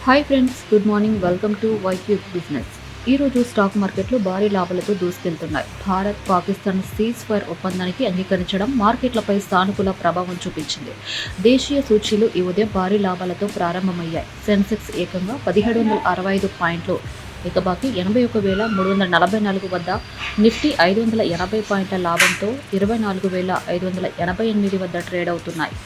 Hi friends, good morning. Welcome to Y cube business. ఈరోజు stock మార్కెట్లు భారీ లాభాలతో దూసుకెళ్తున్నాయి. భారత్ పాకిస్తాన్ సీజ్ ఫైర్ ఒప్పందానికి అంగీకరించడం మార్కెట్లపై సానుకూల ప్రభావం చూపించింది. దేశీయ సూచీలు ఈ ఉదయం భారీ లాభాలతో ప్రారంభమయ్యాయి. సెన్సెక్స్ ఏకంగా 1765 పాయింట్లు ఎగబాకి 81,344 వద్ద, నిఫ్టీ 580 పాయింట్ల లాభంతో 24,588 వద్ద ట్రేడ్ అవుతున్నాయి.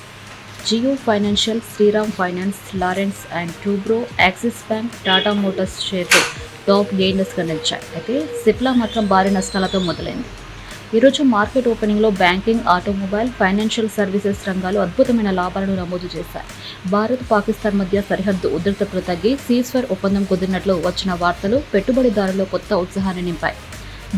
జియో ఫైనాన్షియల్, శ్రీరామ్ ఫైనాన్స్, లారెన్స్ and Toubro, Axis bank, Tata motors షేర్లు టాప్ గెయినర్స్గా నిలిచాయి. అయితే సిప్లా మాత్రం భారీ నష్టాలతో మొదలైంది. ఈరోజు మార్కెట్ ఓపెనింగ్లో బ్యాంకింగ్, ఆటోమొబైల్, ఫైనాన్షియల్ సర్వీసెస్ రంగాలు అద్భుతమైన లాభాలను నమోదు చేశాయి. భారత్ పాకిస్తాన్ మధ్య సరిహద్దు ఉద్రిక్తతలు తగ్గి సీజ్ఫైర్ ఒప్పందం కుదిరినట్లు వచ్చిన వార్తలు పెట్టుబడిదారుల్లో కొత్త ఉత్సాహాన్ని నింపాయి.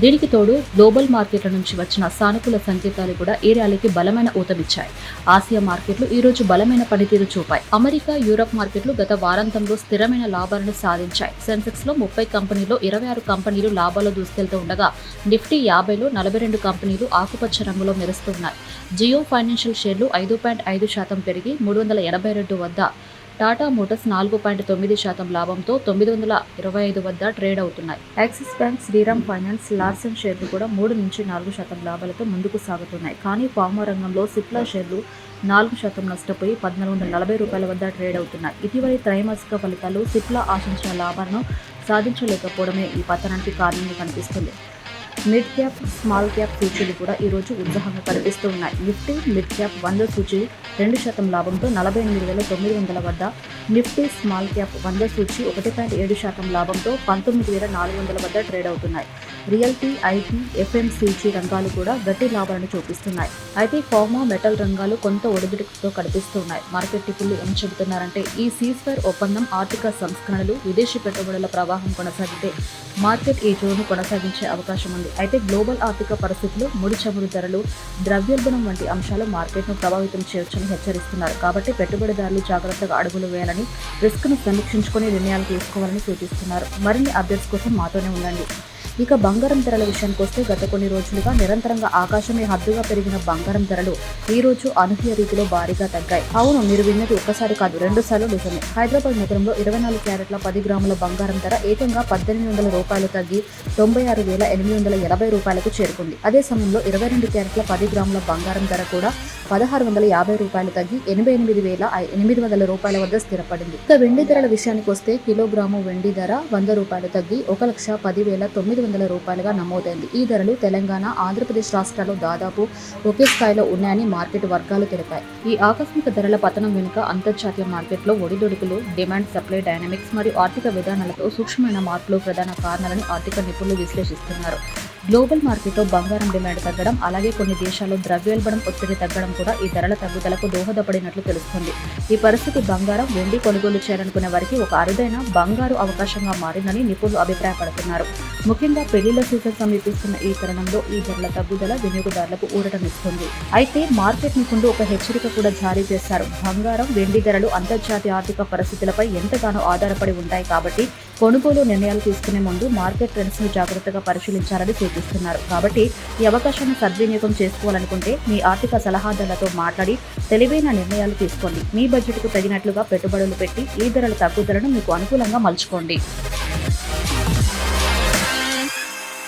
దీనికి తోడు గ్లోబల్ మార్కెట్ల నుంచి వచ్చిన సానుకూల సంకేతాలు కూడా ఈ ర్యాలీకి బలమైన ఊతమిచ్చాయి. ఆసియా మార్కెట్లు ఈ రోజు బలమైన పనితీరు చూపాయి. అమెరికా, యూరప్ మార్కెట్లు గత వారాంతంలో స్థిరమైన లాభాలను సాధించాయి. సెన్సెక్స్ లో 30 కంపెనీల్లో 26 కంపెనీలు లాభాలు దూసుకెళ్తూ ఉండగా, నిఫ్టీ 50లో 42 కంపెనీలు ఆకుపచ్చ రంగులో మెరుస్తున్నాయి. జియో ఫైనాన్షియల్ షేర్లు 5.5% పెరిగి 382 వద్ద, టాటా మోటార్స్ 4.9% లాభంతో 925 వద్ద ట్రేడ్ అవుతున్నాయి. Axis Bank, Shriram Finance, Larsen షేర్లు కూడా 3-4% లాభాలతో ముందుకు సాగుతున్నాయి. కానీ ఫార్మా రంగంలో సిప్లా షేర్లు 4% నష్టపోయి 1,440 రూపాయల వద్ద ట్రేడ్ అవుతున్నాయి. ఇటీవలి త్రైమాసిక ఫలితాలు సిప్లా ఆశించిన లాభాలను సాధించలేకపోవడమే ఈ పతనానికి కారణంగా కనిపిస్తుంది. మిడ్ క్యాప్, స్మాల్ క్యాప్ సూచీలు కూడా ఈరోజు ఉత్సాహంగా కనిపిస్తూ ఉన్నాయి. నిఫ్టీ మిడ్ క్యాప్ 100 సూచీ 2% లాభంతో 48,900 వద్ద, నిఫ్టీ స్మాల్ క్యాప్ 100 సూచీ 1.7% లాభంతో 19,400 వద్ద ట్రేడ్ అవుతున్నాయి. రియల్టీ, ఐటీ, ఎఫ్ఎంసీజీ రంగాలు కూడా గట్టి లాభాలను చూపిస్తున్నాయి. అయితే ఫార్మా, మెటల్ రంగాలు కొంత ఒడిదుడుకుతో కనిపిస్తున్నాయి. మార్కెట్ టిప్పులు ఏం చెబుతున్నారంటే, ఈ సీజ్ఫైర్ ఒప్పందం ఆర్థిక సంస్కరణలు, విదేశీ పెట్టుబడుల ప్రవాహం కొనసాగితే మార్కెట్ ఈ జోను కొనసాగించే అవకాశం ఉంది. అయితే గ్లోబల్ ఆర్థిక పరిస్థితులు, ముడి చమురు ధరలు, ద్రవ్యోల్బణం వంటి అంశాలు మార్కెట్ను ప్రభావితం చేయొచ్చని హెచ్చరిస్తున్నారు. కాబట్టి పెట్టుబడిదారులు జాగ్రత్తగా అడుగులు వేయాలని, రిస్క్ను సమీక్షించుకొని నిర్ణయాలు తీసుకోవాలని సూచిస్తున్నారు. మరిన్ని అప్డేట్స్ కోసం మాతోనే ఉండండి. ఇక బంగారం ధరల విషయానికి వస్తే, గత కొన్ని రోజులుగా నిరంతరంగా ఆకాశమే హద్దుగా పెరిగిన బంగారం ధరలు ఈ రోజు అనూహ్య రీతిలో భారీగా తగ్గాయి. అవును, మీరు విన్నది ఒక్కసారి కాదు, 2 సార్లు నిజమే. హైదరాబాద్ నగరంలో 24 క్యారెట్ల 10 గ్రాముల బంగారం ధర ఏకంగా 1,800 రూపాయలు తగ్గి 96,880 రూపాయలకు చేరుకుంది. అదే సమయంలో 22 క్యారెట్ల 10 గ్రాముల బంగారం ధర కూడా 1,650 రూపాయలు తగ్గి 88,800 రూపాయల వద్ద స్థిరపడింది. ఇక వెండి ధరల విషయానికి వస్తే, కిలోగ్రాము వెండి ధర 100 రూపాయలు తగ్గి 1,10,900 రూపాయలుగా నమోదైంది. ఈ ధరలు తెలంగాణ, ఆంధ్రప్రదేశ్ రాష్ట్రాల్లో దాదాపు ఒకే స్థాయిలో ఉన్నాయని మార్కెట్ వర్గాలు తెలిపాయి. ఈ ఆకస్మిక ధరల పతనం వెనుక అంతర్జాతీయ మార్కెట్లో ఒడిదుడుకులు, డిమాండ్ సప్లై డైనమిక్స్ మరియు ఆర్థిక విధానాలతో సూక్ష్మమైన మార్పులు ప్రధాన కారణాలని ఆర్థిక నిపుణులు విశ్లేషిస్తున్నారు. గ్లోబల్ మార్కెట్లో బంగారం డిమాండ్ తగ్గడం, అలాగే కొన్ని దేశాల్లో ద్రవ్యోల్బణం ఒత్తిడి తగ్గడం కూడా ఈ ధరల తగ్గుదలకు దోహదపడినట్లు తెలుస్తుంది. ఈ పరిస్థితి బంగారం, వెండి కొనుగోలు చేయాలనుకునే వారికి ఒక అరుదైన బంగారు అవకాశంగా మారిందని నిపుణులు అభిప్రాయపడుతున్నారు. ముఖ్యంగా పెళ్లిళ్ల సీజన్ సమీపిస్తున్న ఈ తరుణంలో ఈ ధరల తగ్గుదల వినియోగదారులకు ఊరటనిస్తుంది. అయితే మార్కెట్ నిపుణులు ఒక హెచ్చరిక కూడా జారీ చేశారు. బంగారం, వెండి ధరలు అంతర్జాతీయ ఆర్థిక పరిస్థితులపై ఎంతగానో ఆధారపడి ఉంటాయి కాబట్టి కొనుగోలు నిర్ణయాలు తీసుకునే ముందు మార్కెట్ ట్రెండ్స్ ను జాగ్రత్తగా పరిశీలించాలని సూచిస్తున్నారు. కాబట్టి ఈ అవకాశాన్ని సద్వినియోగం చేసుకోవాలనుకుంటే మీ ఆర్థిక సలహాదారులతో మాట్లాడి తెలివైన నిర్ణయాలు తీసుకోండి. మీ బడ్జెట్కు తగినట్లుగా పెట్టుబడులు పెట్టి ఈ ధరల తగ్గుదలను మీకు అనుకూలంగా మలుచుకోండి.